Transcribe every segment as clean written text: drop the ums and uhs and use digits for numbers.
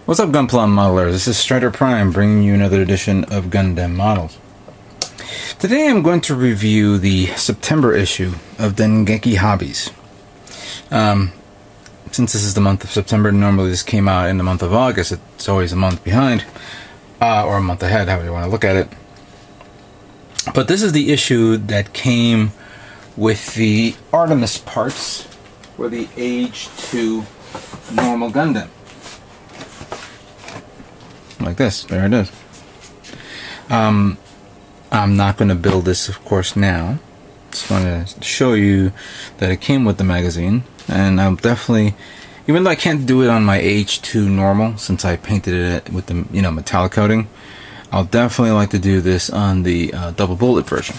What's up, Gunplum modelers? This is Strider Prime bringing you another edition of Gundam Models. Today I'm going to review the September issue of Dengeki Hobbies. Since this is the month of September, normally this came out in the month of August. It's always a month behind, or a month ahead, however you want to look at it. But this is the issue that came with the Artemis parts for the Age 2 normal Gundam. Like this, there it is. I'm not going to build this, of course, now. Just want to show you that it came with the magazine, and I'll definitely, even though I can't do it on my H2 normal since I painted it with the metallic coating, I'll definitely like to do this on the double bullet version.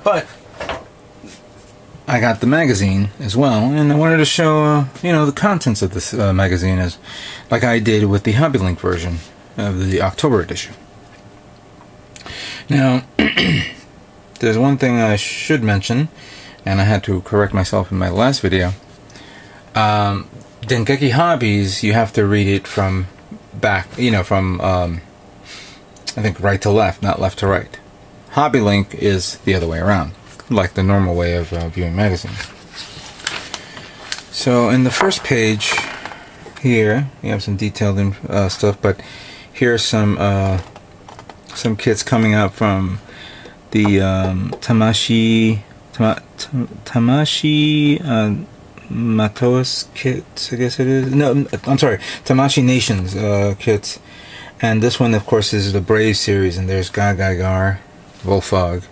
But I got the magazine as well, and I wanted to show the contents of this magazine as like I did with the Hobby Link version of the October edition. Now, there's one thing I should mention, and I had to correct myself in my last video. Dengeki Hobbies, you have to read it from back, from I think right to left, not left to right. Hobby Link is the other way around, like the normal way of viewing magazines. So in the first page here, you have some detailed stuff, but here's some kits coming out from the Tamashi Matos kits, I guess it is. No, I'm sorry, Tamashi Nations kits. And this one, of course, is the Brave series, and there's Gagaigar, Volfog.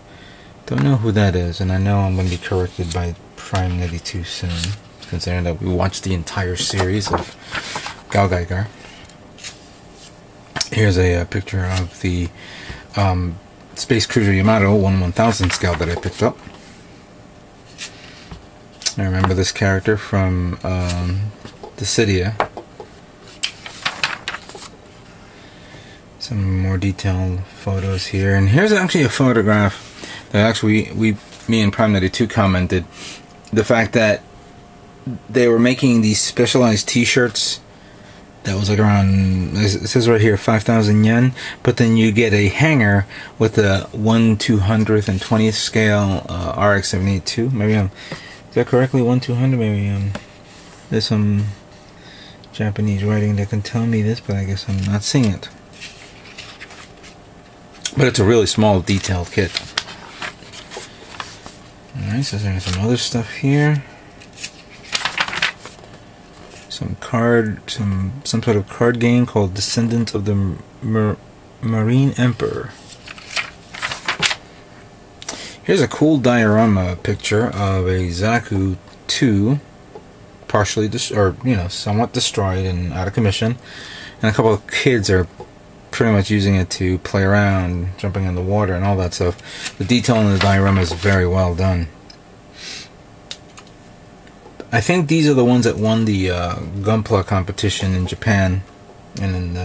Don't know who that is, and I know I'm going to be corrected by Prime 92 soon, considering that we watched the entire series of Gagaigar. Here's a picture of the Space Cruiser Yamato 1/1000 scale that I picked up. I remember this character from Dissidia. Some more detailed photos here, and here's actually a photograph that actually me and Prime 92 commented the fact that they were making these specialized T-shirts that was like around, it says right here, 5,000 yen, but then you get a hanger with a 1/220th scale RX-782. Maybe is that correctly 1/200? Maybe there's some Japanese writing that can tell me this, but I guess I'm not seeing it. But it's a really small, detailed kit. Alright, so there's some other stuff here. Some sort of card game called Descendants of the Marine Emperor. Here's a cool diorama picture of a Zaku 2, partially somewhat destroyed and out of commission, and a couple of kids are pretty much using it to play around, jumping in the water and all that stuff. The detail in the diorama is very well done. I think these are the ones that won the Gunpla competition in Japan, and in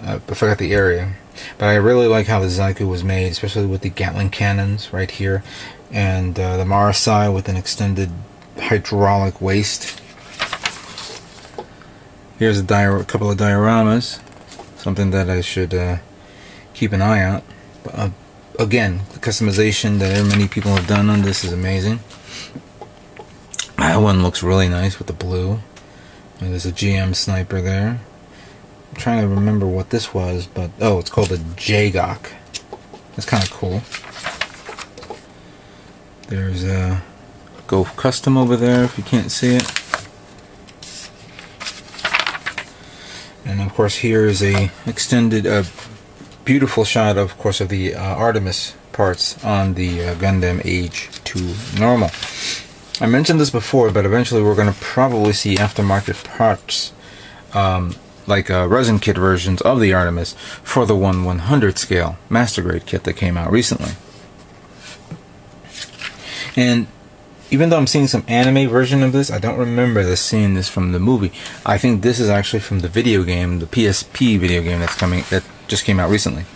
I forgot the area. But I really like how the Zaku was made, especially with the Gatling cannons right here, and the Marasai with an extended hydraulic waist. Here's a couple of dioramas, something that I should keep an eye out. Again, the customization that many people have done on this is amazing. That one looks really nice with the blue. And there's a GM sniper there. I'm trying to remember what this was, but oh, it's called a Jagok. That's kind of cool. There's a Go Custom over there if you can't see it. And of course here is a extended, beautiful shot, of course, of the Artemis parts on the Gundam Age 2 normal. I mentioned this before, but eventually we're going to probably see aftermarket parts, like resin kit versions of the Artemis for the 1/100 scale master grade kit that came out recently. And even though I'm seeing some anime version of this, I don't remember seeing this from the movie. I think this is actually from the video game, the PSP video game that just came out recently.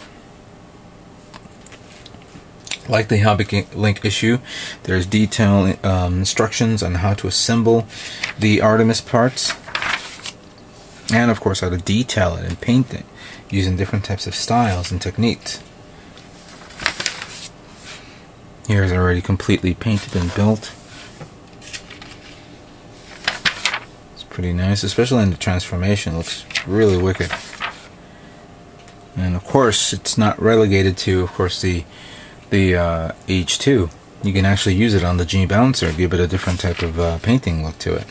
Like the Hobby Link issue, there's detailed instructions on how to assemble the Artemis parts, and of course how to detail it and paint it using different types of styles and techniques. Here's already completely painted and built. It's pretty nice, especially in the transformation. It looks really wicked. And of course, it's not relegated to, of course, the Age 2. You can actually use it on the G Bouncer, give it a different type of painting look to it.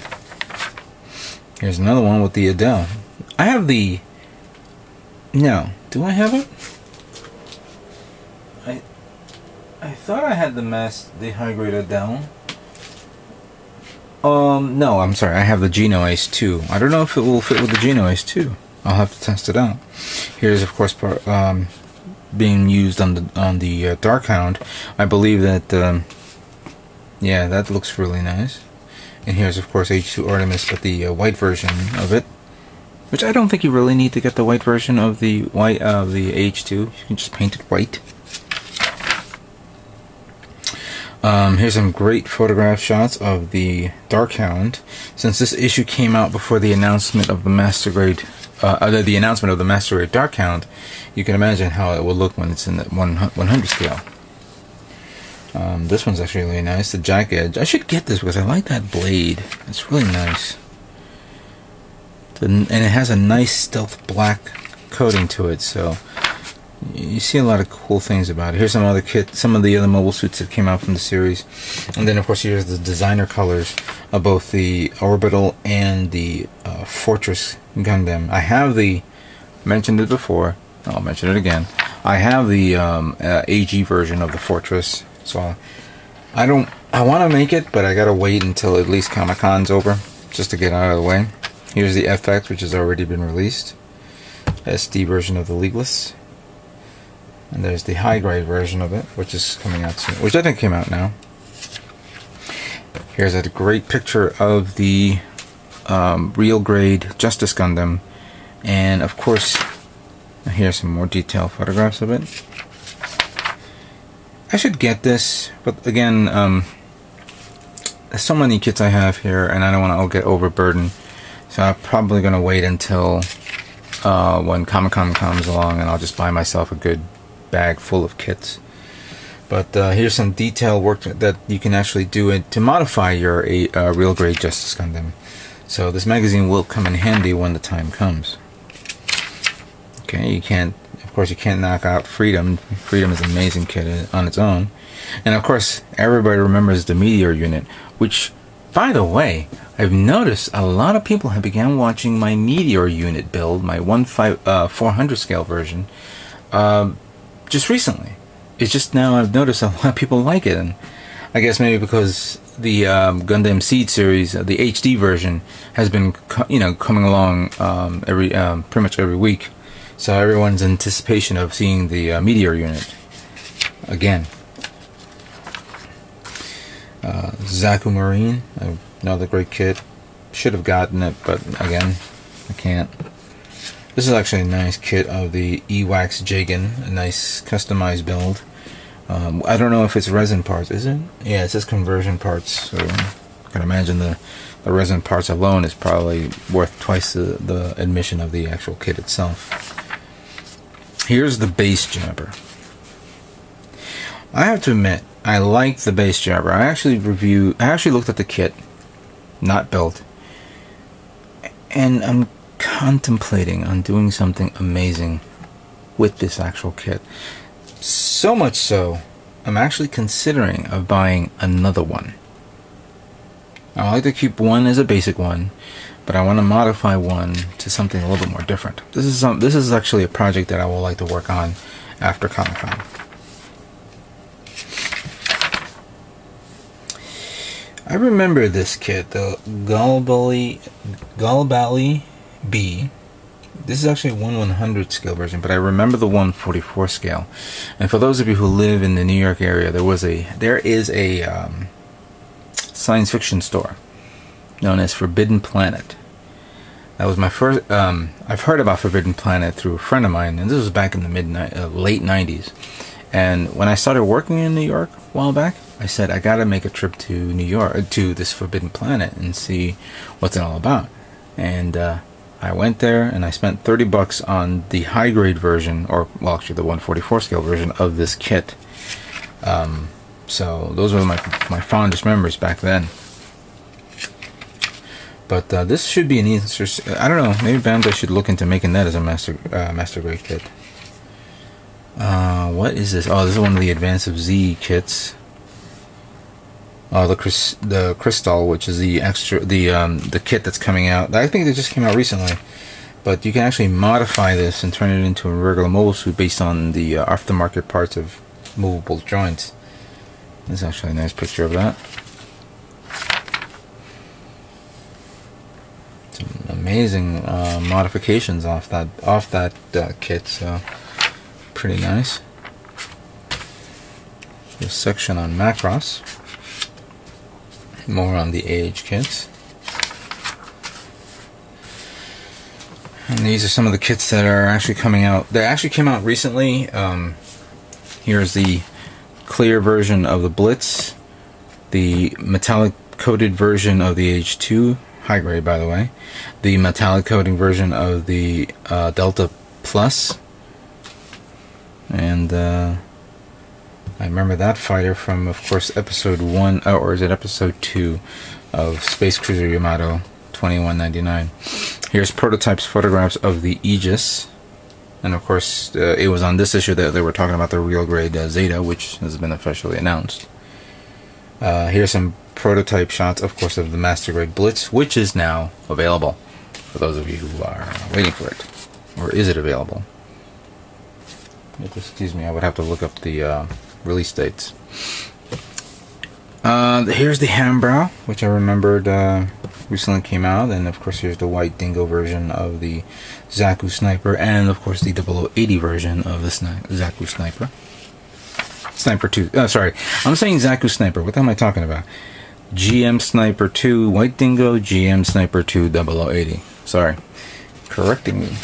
Here's another one with the Adele. I have the... No, do I have it? I thought I had the high grade Adele. No, I'm sorry. I have the Geno Ace 2. I don't know if it will fit with the Geno Ace 2. I'll have to test it out. Here's, of course, being used on the Dark Hound. I believe that yeah, that looks really nice. And here's, of course, H2 Artemis, but the white version of it, which I don't think you really need to get the white version of the H2. You can just paint it white. Here's some great photograph shots of the Dark Hound. Since this issue came out before the announcement of the Master Grade, Master Grade Dark Hound, you can imagine how it will look when it's in the 100 scale. This one's actually really nice. The jack edge. I should get this because I like that blade. It's really nice. And it has a nice stealth black coating to it, so you see a lot of cool things about it. Here's some other some of the other mobile suits that came out from the series. And then, of course, here's the designer colors of both the Orbital and the Fortress Gundam. I have mentioned it before, I'll mention it again. I have the AG version of the Fortress, so I want to make it, but I gotta wait until at least Comic-Con's over, just to get out of the way. Here's the FX, which has already been released. SD version of the Leagless. And there's the high grade version of it, which is coming out soon, which I think came out now. Here's a great picture of the real grade Justice Gundam, and of course, here's some more detailed photographs of it. I should get this, but again, there's so many kits I have here, and I don't want to get overburdened, so I'm probably going to wait until when Comic-Con comes along, and I'll just buy myself a good bag full of kits. But here's some detail work that you can actually do to modify your real grade Justice Gundam. So this magazine will come in handy when the time comes. Okay, of course you can't knock out Freedom. Freedom is an amazing kit on its own. And of course, everybody remembers the Meteor unit, which, by the way, I've noticed a lot of people have begun watching my Meteor unit build, my 400 scale version, just recently. It's just now I've noticed a lot of people like it, and I guess maybe because the Gundam Seed series, the HD version, has been coming along pretty much every week, so everyone's in anticipation of seeing the Meteor unit again. Zaku Marine, another great kit. Should have gotten it, but again, I can't. This is actually a nice kit of the Ewax Jagan, a nice customized build. I don't know if it's resin parts, is it? Yeah, it says conversion parts, so I can imagine the resin parts alone is probably worth twice the admission of the actual kit itself. Here's the base jabber. I have to admit, I like the base jabber. I actually looked at the kit, not built, and I'm contemplating on doing something amazing with this actual kit. So much so, I'm actually considering of buying another one. I like to keep one as a basic one, but I want to modify one to something a little bit more different. This is actually a project that I would like to work on after Comic-Con. I remember this kit, the Galbali B. This is actually 1/100 scale version, but I remember the 144 scale. And for those of you who live in the New York area, there is a science fiction store known as Forbidden Planet. That was my first. I've heard about Forbidden Planet through a friend of mine, and this was back in the late 90s. And when I started working in New York a while back, I said I gotta make a trip to New York, to this Forbidden Planet, and see what's it all about. And I went there and I spent $30 on the high grade version, or well, actually the 144 scale version of this kit. So those were my fondest memories back then. But this should be an easy. I don't know. Maybe Bandai should look into making that as a master grade kit. What is this? Oh, this is one of the Advance of Z kits. Oh, the Crystal, which is the extra, the kit that's coming out. I think it just came out recently. But you can actually modify this and turn it into a regular mobile suit based on the aftermarket parts of movable joints. This is actually a nice picture of that. Some amazing modifications off that kit, so pretty nice. This section on Macross. More on the Age kits. And these are some of the kits that are actually coming out. They actually came out recently. Here's the clear version of the Blitz, the metallic coated version of the Age 2, high grade by the way, the metallic coating version of the Delta Plus, and I remember that fighter from, of course, episode 1, or is it episode 2 of Space Cruiser Yamato, 2199. Here's prototypes, photographs of the Aegis, and of course it was on this issue that they were talking about the real grade Zeta, which has been officially announced. Here's some prototype shots, of course, of the master grade Blitz, which is now available for those of you who are waiting for it. Or is it available? Excuse me, I would have to look up the release dates. Here's the Hambrow, which I remembered recently came out, and of course here's the white dingo version of the Zaku Sniper, and of course the 0080 version of the Zaku Sniper. Sniper 2, sorry, I'm saying Zaku Sniper, what the hell am I talking about? GM Sniper 2 White Dingo, GM Sniper 2 0080. Sorry, correcting me.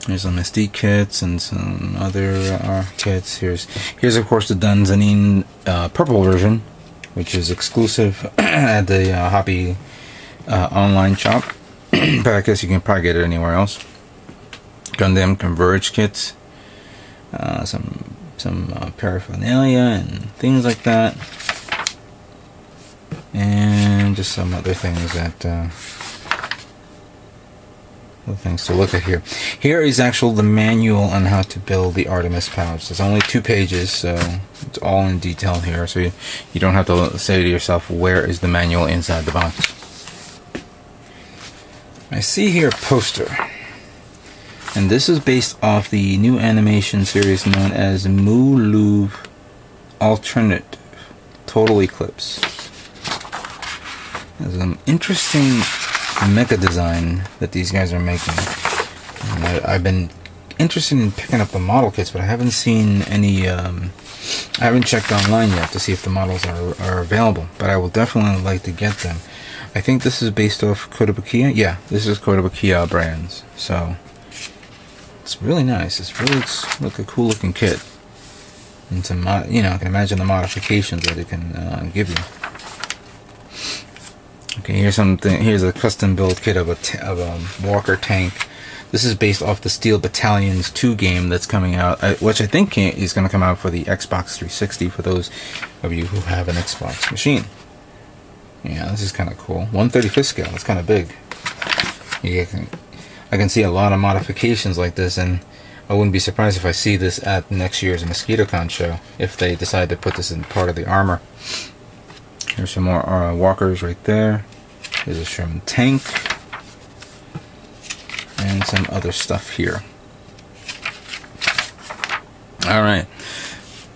Here's some SD kits and some other kits. Here's of course the Danzanin purple version, which is exclusive at the Hobby online shop, but I guess you can probably get it anywhere else. Gundam Converge kits, some paraphernalia and things like that, and just some other things that. Things to look at here. Here is the manual on how to build the Artemis pouch. There's only 2 pages, so it's all in detail here. So you don't have to say to yourself, where is the manual inside the box? I see here a poster, and this is based off the new animation series known as Mu-Luv Alternate Total Eclipse. There's an interesting mecha design that these guys are making. And I've been interested in picking up the model kits, but I haven't seen any. I haven't checked online yet to see if the models are available, but I will definitely like to get them. I think this is based off Kotobukiya. Yeah, this is Kotobukiya brands, so it's really nice. It's really like a cool looking kit, and some I can imagine the modifications that it can give you. Okay, here's a custom build kit of a Walker tank. This is based off the Steel Battalions 2 game that's coming out, which I think is going to come out for the Xbox 360 for those of you who have an Xbox machine. Yeah, this is kind of cool. 1/35 scale, that's kind of big. I can see a lot of modifications like this, and I wouldn't be surprised if I see this at next year's MosquitoCon show, if they decide to put this in part of the armor. Here's some more walkers right there. Here's a Sherman tank. And some other stuff here. Alright.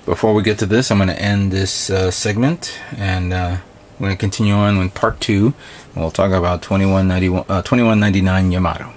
Before we get to this, I'm going to end this segment. And we're going to continue on with part 2. We'll talk about 2199 Yamato.